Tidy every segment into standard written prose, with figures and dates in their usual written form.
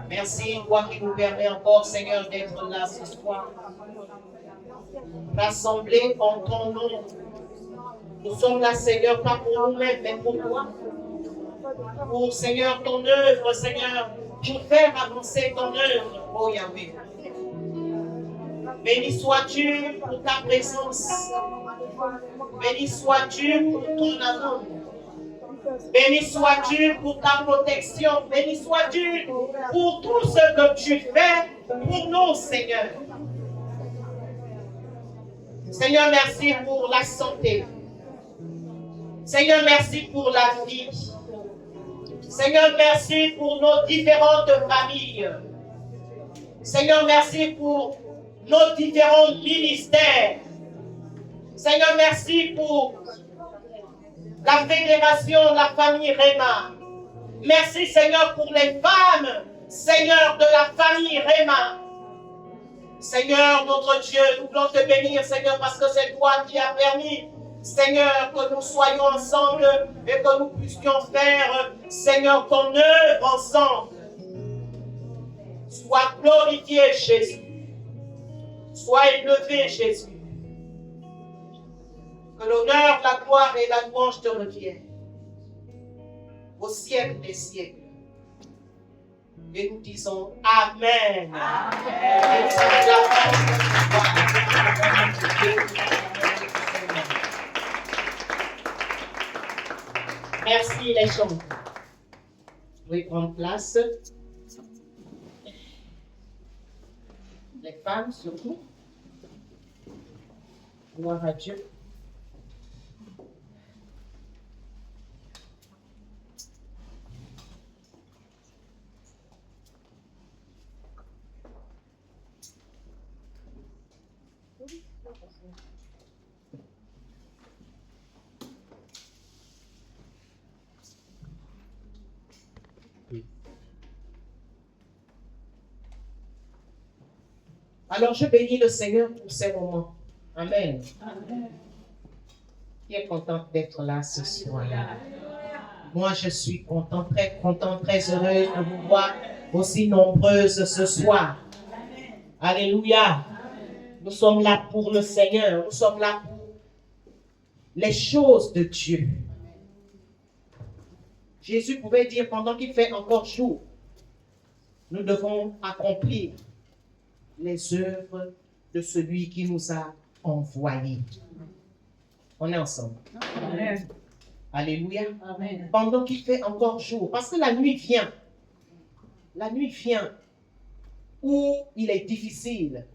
Merci, toi qui nous permets encore, Seigneur, d'être là ce soir. Rassemblés en ton nom. Nous sommes là, Seigneur, pas pour nous-mêmes, mais pour toi. Pour, Seigneur, ton œuvre, Seigneur, pour faire avancer ton œuvre, oh Yahweh. Béni sois-tu pour ta présence. Béni sois-tu pour ton amour. Béni sois-tu pour ta protection. Béni sois-tu pour tout ce que tu fais pour nous, Seigneur. Seigneur, merci pour la santé. Seigneur, merci pour la vie. Seigneur, merci pour nos différentes familles. Seigneur, merci pour nos différents ministères. Seigneur, merci pour la fédération, la famille Réma. Merci, Seigneur, pour les femmes, Seigneur, de la famille Réma. Seigneur, notre Dieu, nous voulons te bénir, Seigneur, parce que c'est toi qui as permis, Seigneur, que nous soyons ensemble et que nous puissions faire, Seigneur, ton œuvre ensemble. Sois glorifié, Jésus. Sois élevé, Jésus. Que l'honneur, la gloire et la louange te reviennent au siècle des siècles. Et nous disons Amen. Amen. Merci les gens. Vous pouvez prendre place. Les femmes surtout. Gloire à Dieu. Alors, je bénis le Seigneur pour ces moments. Amen. Amen. Qui est content d'être là ce soir? Moi, je suis content, très heureuse de vous voir aussi nombreuses ce soir. Alléluia. Nous sommes là pour le Seigneur. Nous sommes là pour les choses de Dieu. Jésus pouvait dire pendant qu'il fait encore jour, nous devons accomplir les œuvres de celui qui nous a envoyés. On est ensemble. Amen. Alléluia. Amen. Pendant qu'il fait encore jour, parce que la nuit vient où il est difficile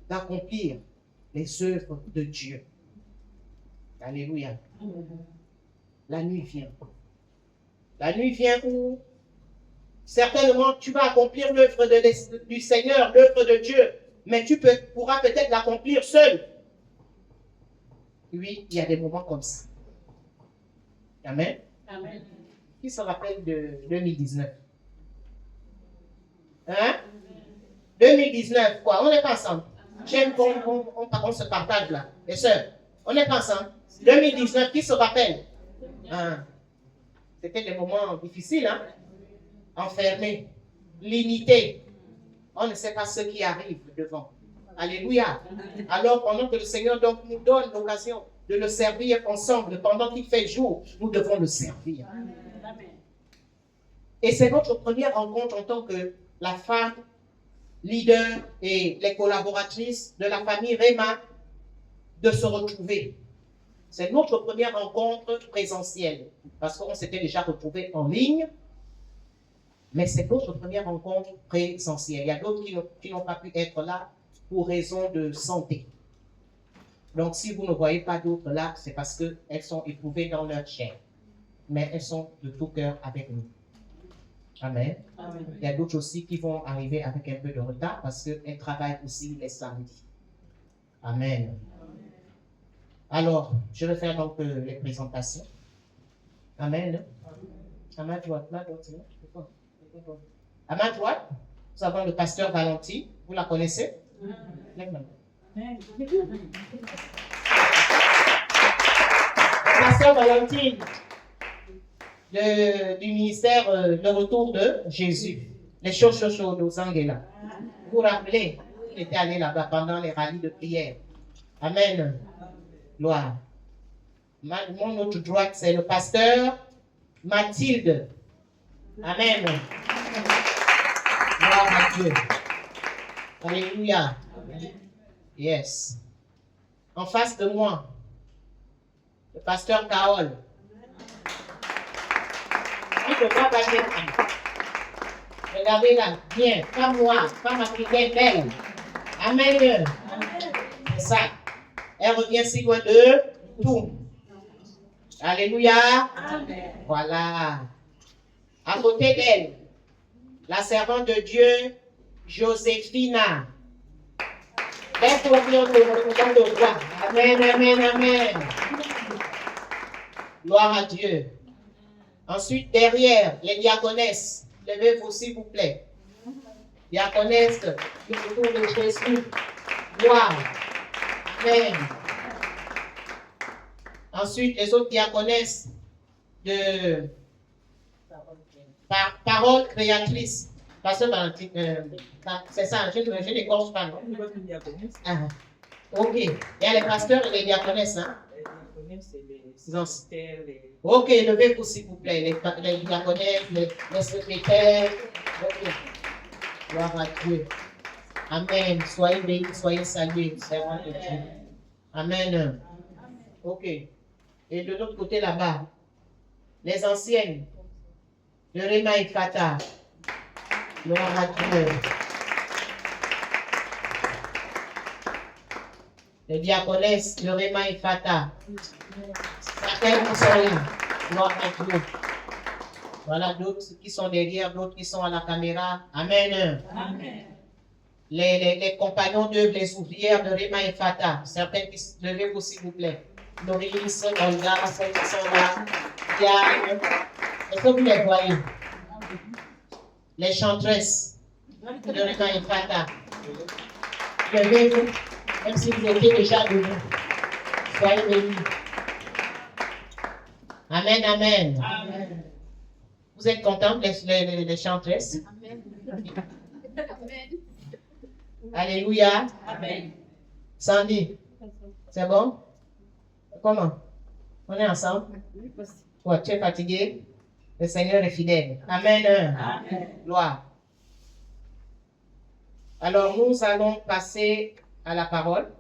d'accomplir les œuvres de Dieu. Alléluia. La nuit vient. La nuit vient où certainement tu vas accomplir l'œuvre du Seigneur, l'œuvre de Dieu, mais tu pourras peut-être l'accomplir seul. Oui, il y a des moments comme ça. Amen. Amen. Qui se rappelle de 2019? Hein? 2019, quoi? On n'est pas ensemble. J'aime qu'on se partage là. Les sœurs, on n'est pas ensemble. 2019, qui se rappelle? Hein? C'était des moments difficiles, hein? Enfermés, limités. On ne sait pas ce qui arrive devant. Alléluia. Alors, pendant que le Seigneur donc, nous donne l'occasion de le servir ensemble, pendant qu'il fait jour, nous devons le servir. Et c'est notre première rencontre en tant que la femme leader et les collaboratrices de la famille Réma de se retrouver. C'est notre première rencontre présentielle, parce qu'on s'était déjà retrouvés en ligne, mais c'est notre première rencontre présentielle. Il y a d'autres qui n'ont pas pu être là pour raison de santé. Donc, si vous ne voyez pas d'autres là, c'est parce qu'elles sont éprouvées dans leur chair. Mais elles sont de tout cœur avec nous. Amen. Amen. Il y a d'autres aussi qui vont arriver avec un peu de retard parce qu'elles travaillent aussi les samedis. Amen. Alors, je vais faire donc les présentations. Amen. À ma droite, nous avons le pasteur Valentine. Vous la connaissez? Pasteur Valentine. du ministère, le retour de Jésus. Les choses nos Angela. Vous vous rappelez, il était allé là-bas pendant les rallyes de prière. Amen. Gloire. Mon autre droite, c'est le pasteur Mathilde. Amen. Gloire à Dieu. Alléluia. Yes. En face de moi, le pasteur Carole. Il ne peut pas passer. Regardez là, bien, pas moi, pas ma prière belle. Amen. C'est ça. Elle revient si loin de tout. Alléluia. Amen. Voilà. À côté d'elle, la servante de Dieu, Joséphina. Amen, amen, amen. Gloire à Dieu. Ensuite, derrière, les diaconesses. Levez-vous, s'il vous plaît. Diaconesses, le retour de Jésus. Gloire. Amen. Ensuite, les autres diaconesses de parole créatrice. Pasteur Valentine, c'est ça, je n'écorche pas, non? Ah, ok. Il y a les pasteurs et les diaconesses, hein? Les diaconesses, c'est les secrétaires. Ok, levez-vous s'il vous plaît. Les diaconesses, les secrétaires. Ok. Gloire à Dieu. Amen. Soyez bénis, soyez salués, servants de Dieu. Amen. Ok. Et de l'autre côté là-bas, les anciennes de Réma et Fata. Gloire à Dieu. Les diaconesses de Réma et Fata. Certaines sont là. Gloire à Dieu. Voilà d'autres qui sont derrière, d'autres qui sont à la caméra. Amen. Amen. Les compagnons d'œuvre, les ouvrières de Réma et Fata. Certaines qui se levez-vous s'il vous plaît. Maurice, Olga, celles qui sont là. Diane. Est-ce que vous les voyez? Les chantresses de Réma et Fata. Levez-vous, même si vous étiez déjà debout. Soyez bénis. Amen, amen. Amen. Vous êtes contents, les chantresses? Amen. Amen. Alléluia. Amen. Sandy, c'est bon? Comment? On est ensemble? Ouais, tu es fatigué? Le Seigneur est fidèle. Amen. Amen. Gloire. Alors, nous allons passer à la parole.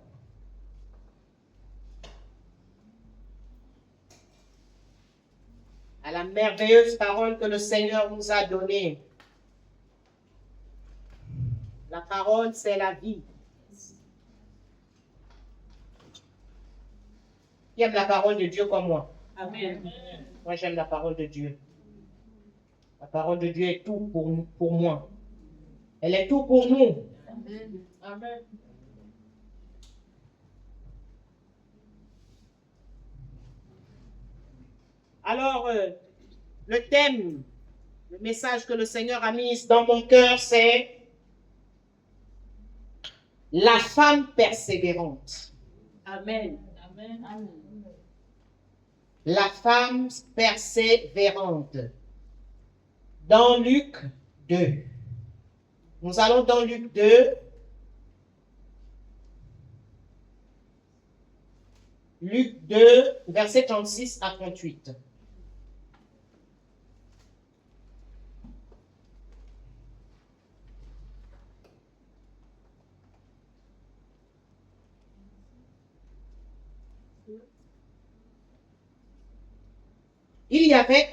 À la merveilleuse parole que le Seigneur nous a donnée. La parole, c'est la vie. Qui aime la parole de Dieu comme moi? Amen. Moi, j'aime la parole de Dieu. La parole de Dieu est tout pour moi. Elle est tout pour nous. Amen. Amen. Alors, le thème, le message que le Seigneur a mis dans mon cœur, c'est la femme persévérante. Amen. Amen. Amen. La femme persévérante. Dans Luc 2. Nous allons dans Luc 2. Luc 2, versets 36 à 38. Il y avait,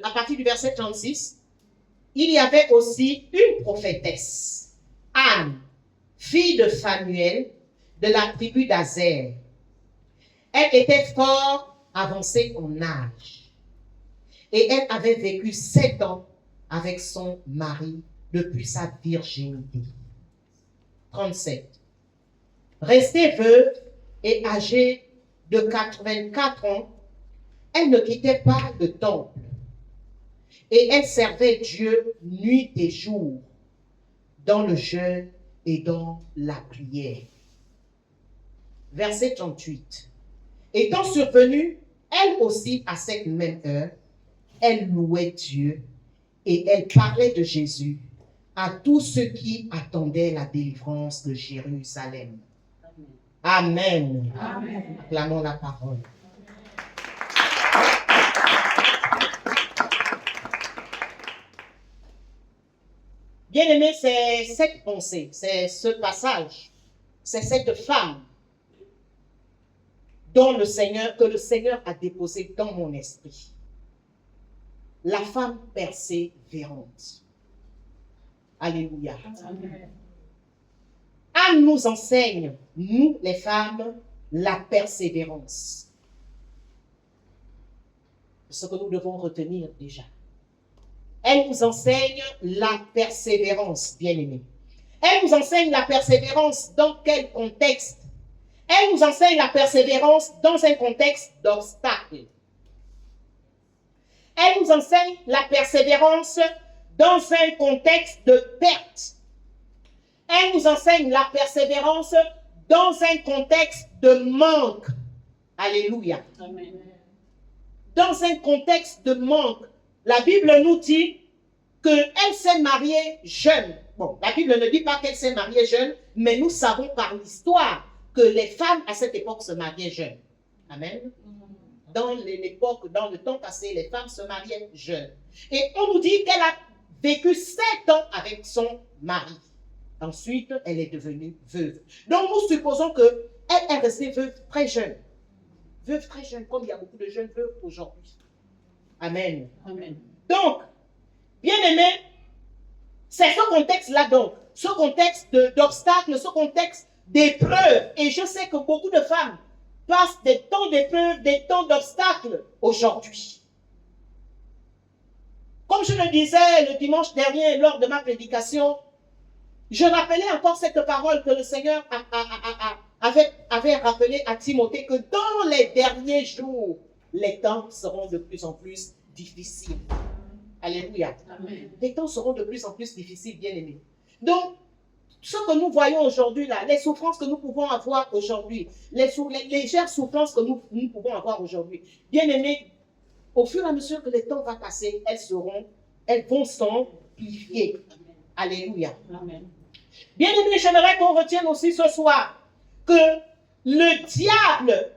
à partir du verset 36, il y avait aussi une prophétesse, Anne, fille de Phanuel, de la tribu d'Azer. Elle était fort avancée en âge et elle avait vécu 7 ans avec son mari depuis sa virginité. 37. Restée veuve et âgée de 84 ans, elle ne quittait pas le temple et elle servait Dieu nuit et jour dans le jeûne et dans la prière. Verset 38. Étant survenue, elle aussi à cette même heure, elle louait Dieu et elle parlait de Jésus à tous ceux qui attendaient la délivrance de Jérusalem. Amen. Amen. Acclamons la parole. Bien-aimés, c'est cette pensée, c'est ce passage, c'est cette femme que le Seigneur a déposé dans mon esprit. La femme persévérante. Alléluia. Amen. Anne nous enseigne, nous les femmes, la persévérance. Ce que nous devons retenir déjà. Elle nous enseigne la persévérance, bien-aimés. Elle nous enseigne la persévérance dans quel contexte? Elle nous enseigne la persévérance dans un contexte d'obstacle. Elle nous enseigne la persévérance dans un contexte de perte. Elle nous enseigne la persévérance dans un contexte de manque. Alléluia. Amen. Dans un contexte de manque. La Bible nous dit qu'elle s'est mariée jeune. Bon, la Bible ne dit pas qu'elle s'est mariée jeune, mais nous savons par l'histoire que les femmes à cette époque se mariaient jeunes. Amen. Dans l'époque, dans le temps passé, les femmes se mariaient jeunes. Et on nous dit qu'elle a vécu 7 ans avec son mari. Ensuite, elle est devenue veuve. Donc, nous supposons qu'elle est restée veuve très jeune. Veuve très jeune, comme il y a beaucoup de jeunes veuves aujourd'hui. Amen. Amen. Donc, bien aimé, c'est ce contexte-là donc, ce contexte d'obstacles, ce contexte d'épreuves. Et je sais que beaucoup de femmes passent des temps d'épreuves, des temps d'obstacles aujourd'hui. Comme je le disais le dimanche dernier lors de ma prédication, je rappelais encore cette parole que le Seigneur avait rappelée à Timothée, que dans les derniers jours, les temps seront de plus en plus difficiles. Alléluia. Amen. Les temps seront de plus en plus difficiles, bien-aimés. Donc, ce que nous voyons aujourd'hui là, les souffrances que nous pouvons avoir aujourd'hui, les légères souffrances que nous pouvons avoir aujourd'hui, bien-aimés, au fur et à mesure que le temps va passer, elles vont s'amplifier. Alléluia. Amen. Bien-aimés, j'aimerais qu'on retienne aussi ce soir que le diable,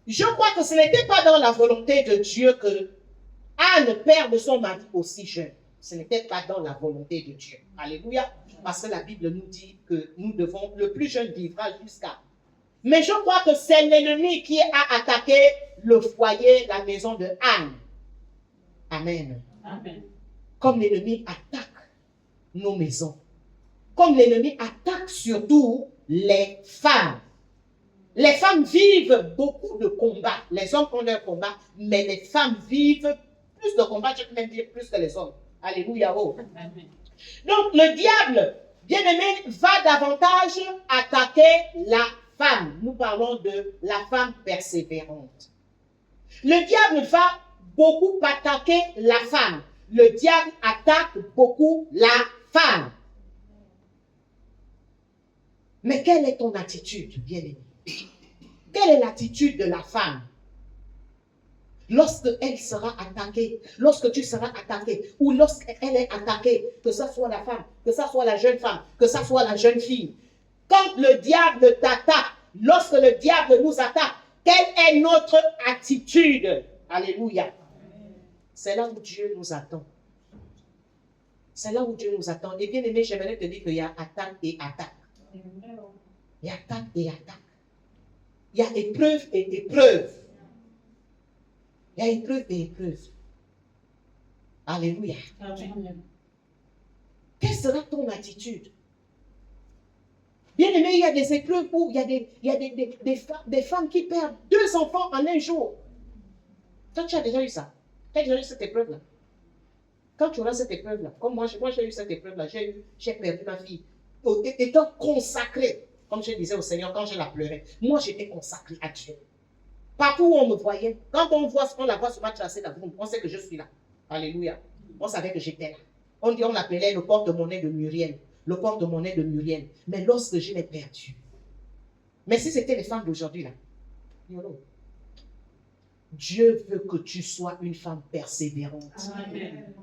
je crois que ce n'était pas dans la volonté de Dieu que Anne perde son mari aussi jeune. Ce n'était pas dans la volonté de Dieu. Alléluia. Parce que la Bible nous dit que nous devons, le plus jeune vivra jusqu'à. Mais je crois que c'est l'ennemi qui a attaqué le foyer, la maison de Anne. Amen. Amen. Comme l'ennemi attaque nos maisons. Comme l'ennemi attaque surtout les femmes. Les femmes vivent beaucoup de combats. Les hommes ont leur combat, mais les femmes vivent plus de combats, je peux même dire plus que les hommes. Alléluia. Oh. Amen. Donc le diable, bien aimé, va davantage attaquer la femme. Nous parlons de la femme persévérante. Le diable va beaucoup attaquer la femme. Le diable attaque beaucoup la femme. Mais quelle est ton attitude, bien-aimé? Quelle est l'attitude de la femme? Lorsque elle sera attaquée, lorsque tu seras attaqué, ou lorsqu'elle est attaquée, que ce soit la femme, que ce soit la jeune femme, que ce soit la jeune fille, quand le diable t'attaque, lorsque le diable nous attaque, quelle est notre attitude? Alléluia. C'est là où Dieu nous attend. C'est là où Dieu nous attend. Et bien aimé, j'aimerais te dire qu'il y a attaque et attaque. Il y a attaque et attaque. Il y a épreuve et épreuve. Il y a épreuve et épreuve. Alléluia. Amen. Quelle sera ton attitude? Bien aimé, il y a des épreuves où il y a des femmes qui perdent 2 enfants en un jour. Toi, tu as déjà eu ça. Tu as déjà eu cette épreuve-là. Quand tu auras cette épreuve-là, comme moi j'ai eu cette épreuve-là, j'ai perdu ma fille. Étant consacrée, comme je disais au Seigneur quand je la pleurais, moi j'étais consacrée à Dieu. Partout où on me voyait, quand on la voit se mettre tracée la boum, on sait que je suis là. Alléluia. On savait que j'étais là. On l'appelait le porte-monnaie de Muriel. Le porte-monnaie de Muriel. Mais lorsque je l'ai perdu. Mais si c'était les femmes d'aujourd'hui là, Dieu veut que tu sois une femme persévérante. Amen.